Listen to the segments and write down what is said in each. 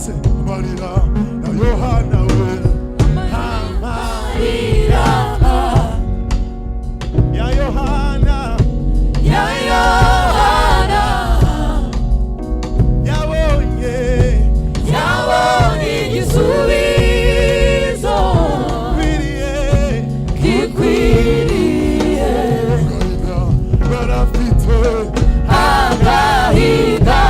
twese amarira ya Yohana we, amarira ya Yohana, ya Yohana yabonye igisubizo gikwiriye barafite agahinda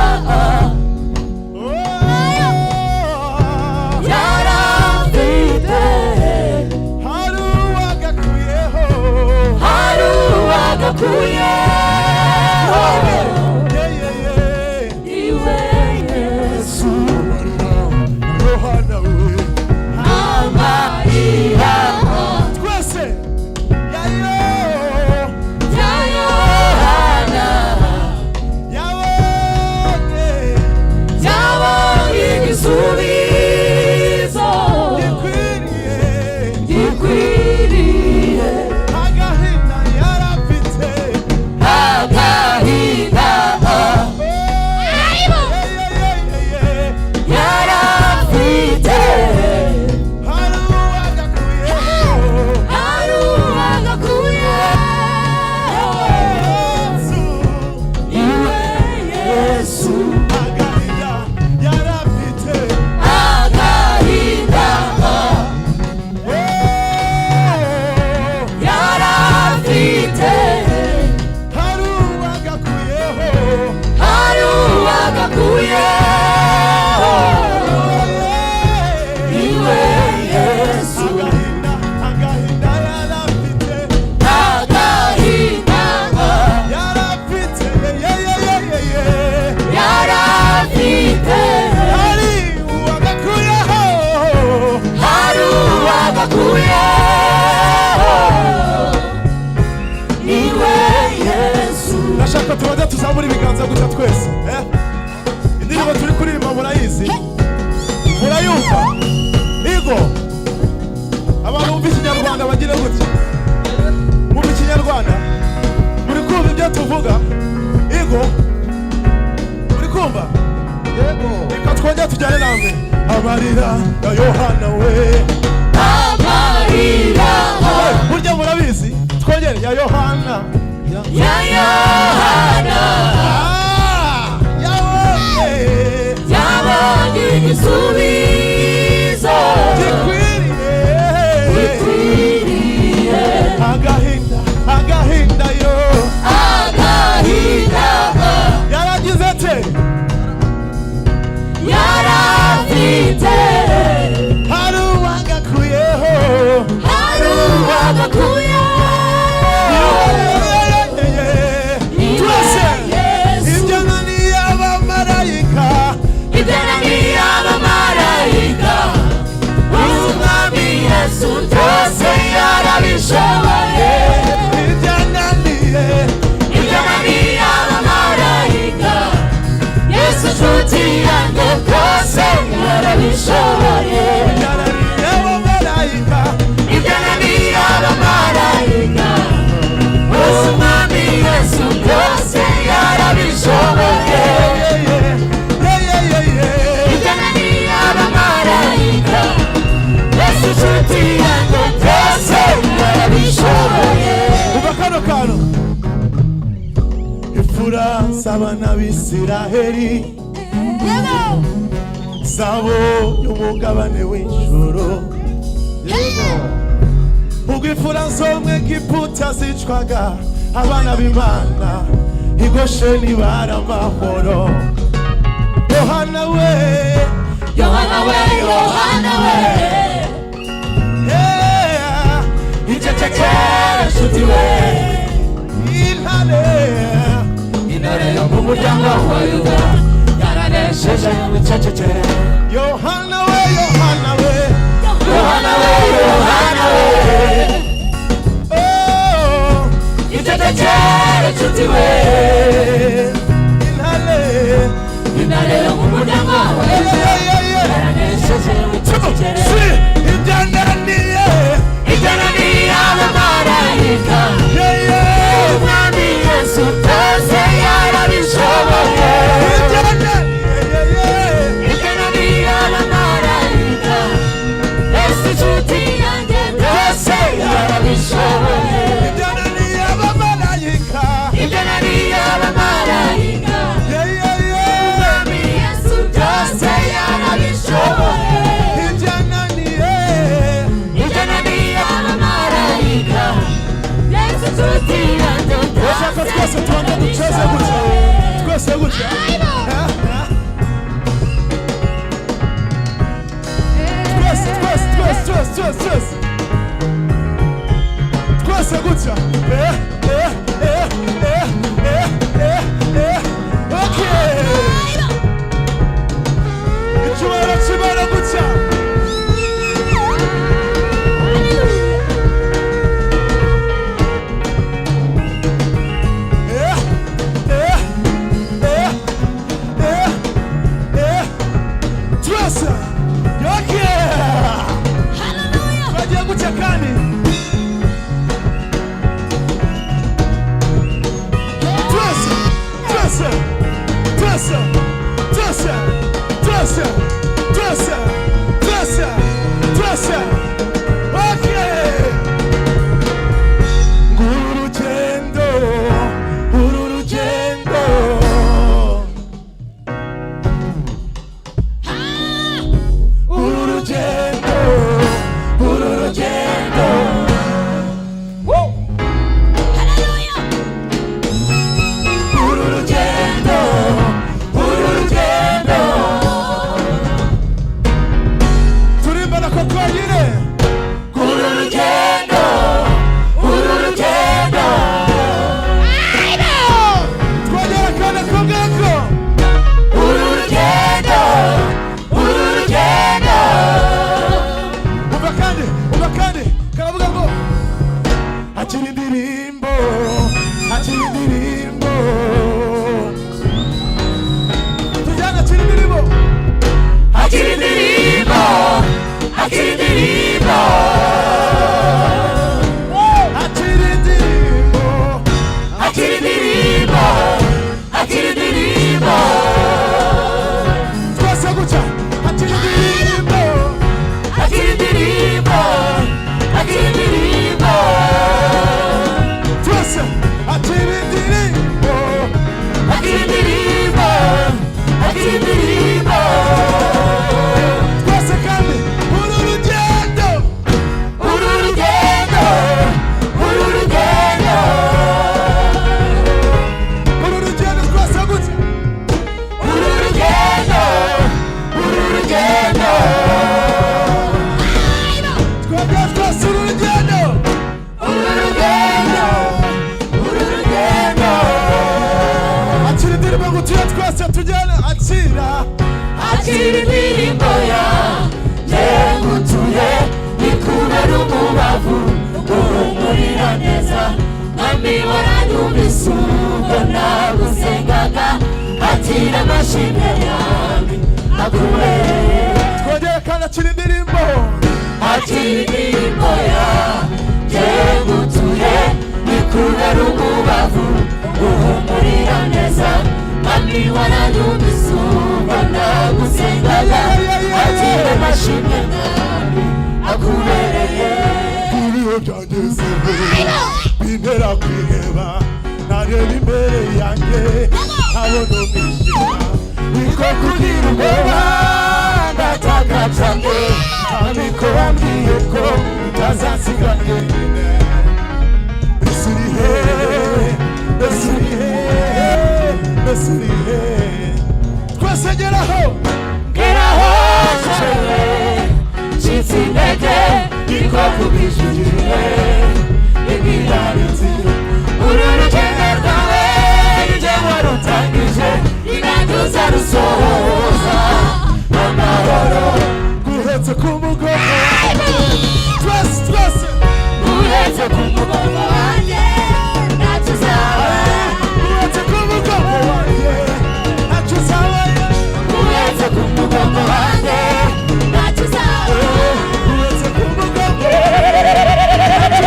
yarafite hari uwagakuyeho iwe Yesu Yohana we amarira twese ya Yohana yabonye igisubizo gikwiriye agahinda yarafite Nashaka tubaze tuzamura ibiganza gutya twese indirimbo turi kuririmba murayizi murayumva igo abantu bumva ikinyarwanda bagire gutya bumva ikinyarwanda muri kumva ibyo tuvuga igo muri kumva yego reka twongere tujyane namwe amarira ya Yohana we amarira burya murabizi twongere ya Yohana ya Yohana yabonye igisubizo gikwiriye agahinda yo yaragize ate yarafite hari uwagakuyeho imfura z'abana b'Isiraheli zabonye umugabane w'ijuru ubwo imfura zo mu Egiputa zicwaga abana b'Imana i Gosheni bari amahoro Yohana we icecekere nshuti we intare yo mu muryango wa Yuda yaranesheje wicecekere Yohana we icecekere nshuti we intare yo mu muryango wa Yuda yaranesheje wicecekere ibyananiye abamarayika umwami Yesu byose yarabishoboye ibyananiye gutya twese gutya icyubahiro cy'Imana gutya twese twagiye gutya kandi akira indirimbo yanjye ngutuye ikubera umubavu uhumurira neza mwami waranyumvise ubwo nagusengaga akira amashimwe yawe akubereye twongere kandi akira indirimbo yanjye ngutuye ikubera umubavu uhumurira neza mwami waranyumvise ubwo nagusengaga akira amashimwe yawe akubereye ibihe byangezeho bintera kwiheba nareba imbere yanjye nkabona umwijima niko kugira ubwoba ndataka cyane ariko wambwiye ko utazansiga njyenyine ese uri hehe ese uri hehe ese uri hehe twese geraho cyewe ncitse intege niko kubishyuye ibirarenze uru rugendo rwawe nijye warutangije inanduza rusohoza amahoro guhetse ku mugongo twese guhetse ku mugongo wanjye ntacyo uzaba guhetse ku mugongo wanjye ntacyo uzaba guhetse ku mugongo wanjye ntacyo uzaba guhetse ku mugongo ntacyo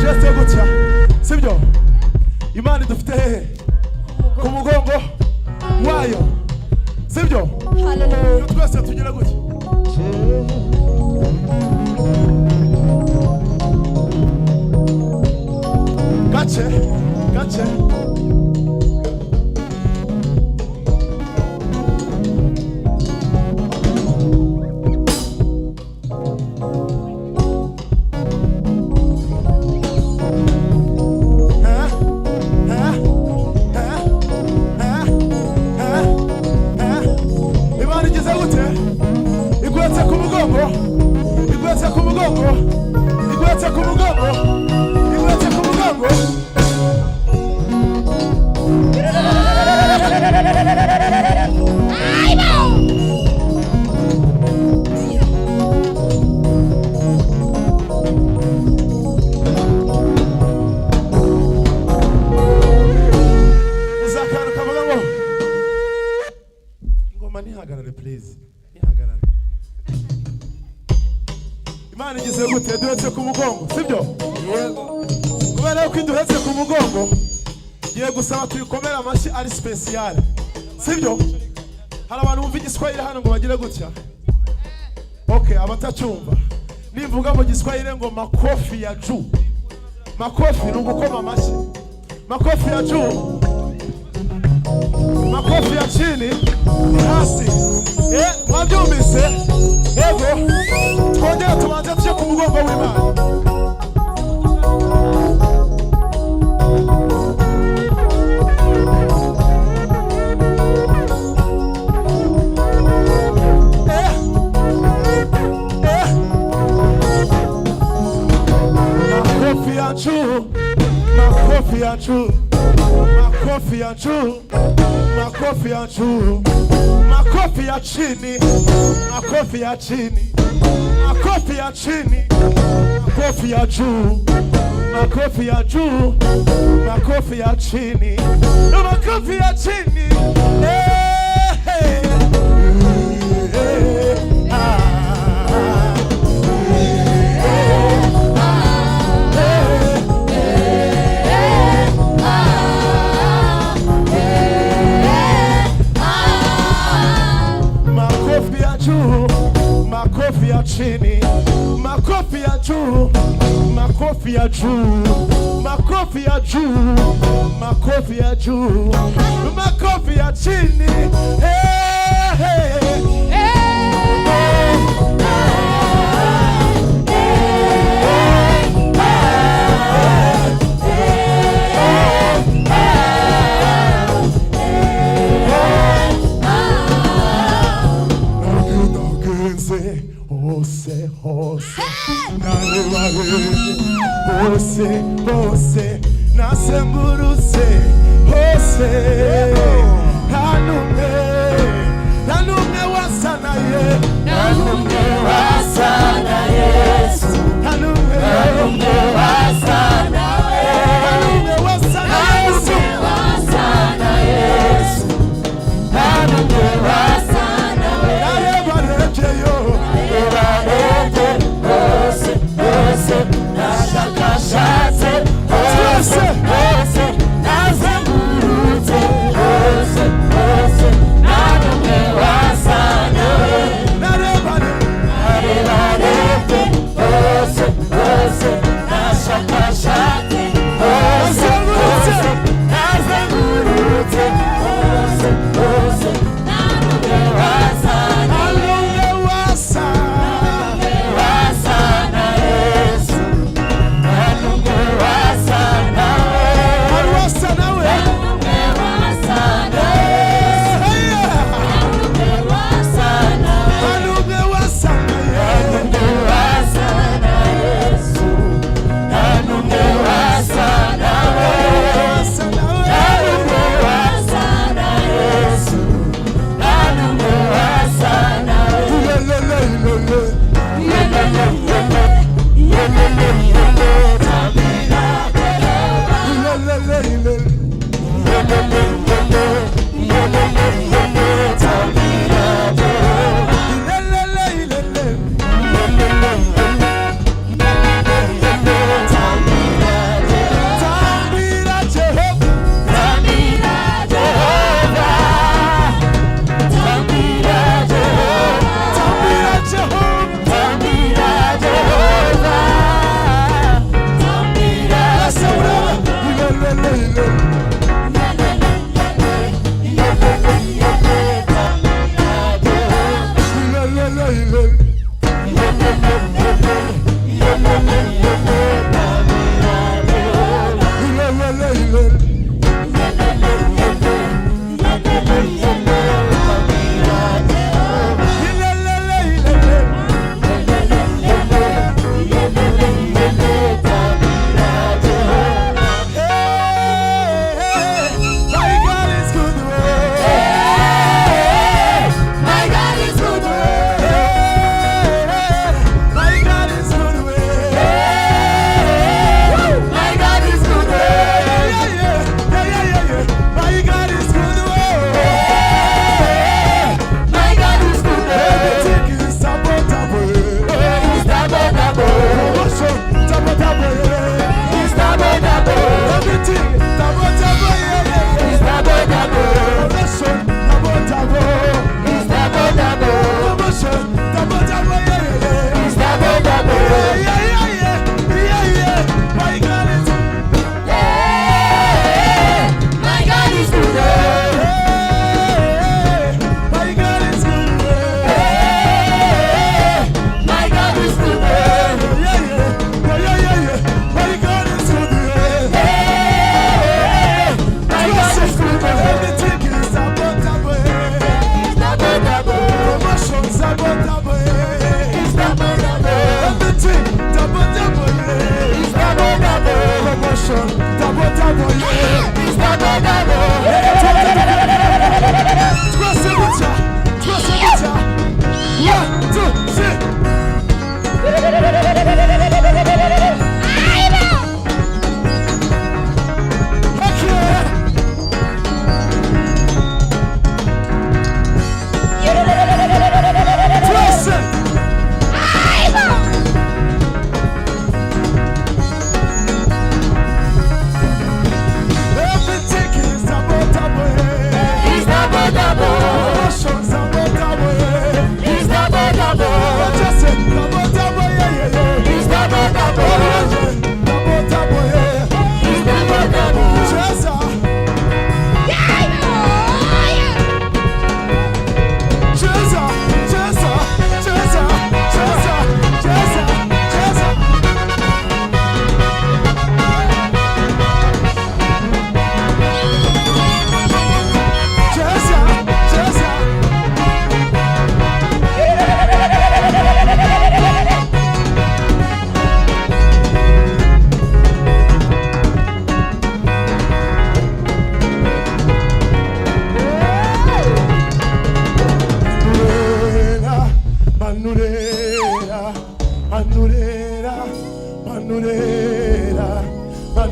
twese gutya sibyo imana idufite hehe ku mugongo wayo sibyo Hallelujah. twese tugira gutya gace gace Imana igize gute duhetse ku mugongo sibyo kubera ko iduhetse ku mugongo giye gusaba tuyikomere amashyi ari special sibyo hari abantu bumva igiswahili hano ngo bagire gutya okay abatacyumva nimvuga mu giswahili ngo makofi ya juu makofi ni ugukoma amashyi makofi ya juu makofi ya chini ni hasi mwabyumvise yego twongera tubanze tujye ku mugongo w'Imana makofi ya juu makofi ya juu makofi ya juu makofi ya juu makofi ya chini makofi ya chini makofi ya chini makofi ya juu makofi ya juu makofi ya chini makofi ya chini makofi ya chini makofi ya juu makofi ya juu makofi ya juu makofi ya juu makofi ya chini Hose, hose, hose, hose, nasemburuse, hose, nanume wasana ye, nanume wasana Yesu, nanume wasana Yesu, nanume wasana Yesu, nanume wasana Yesu, nanume wasana Yesu.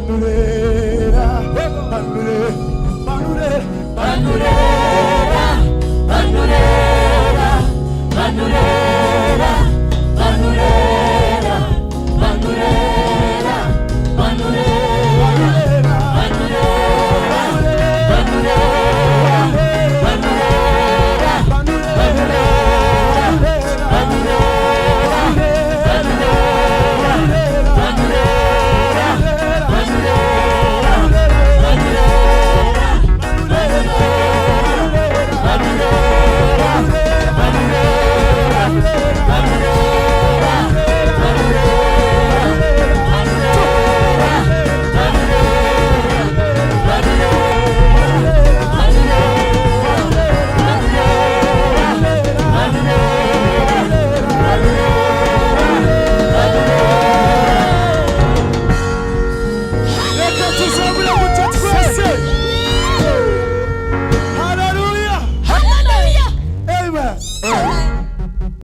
manurera manure manure manure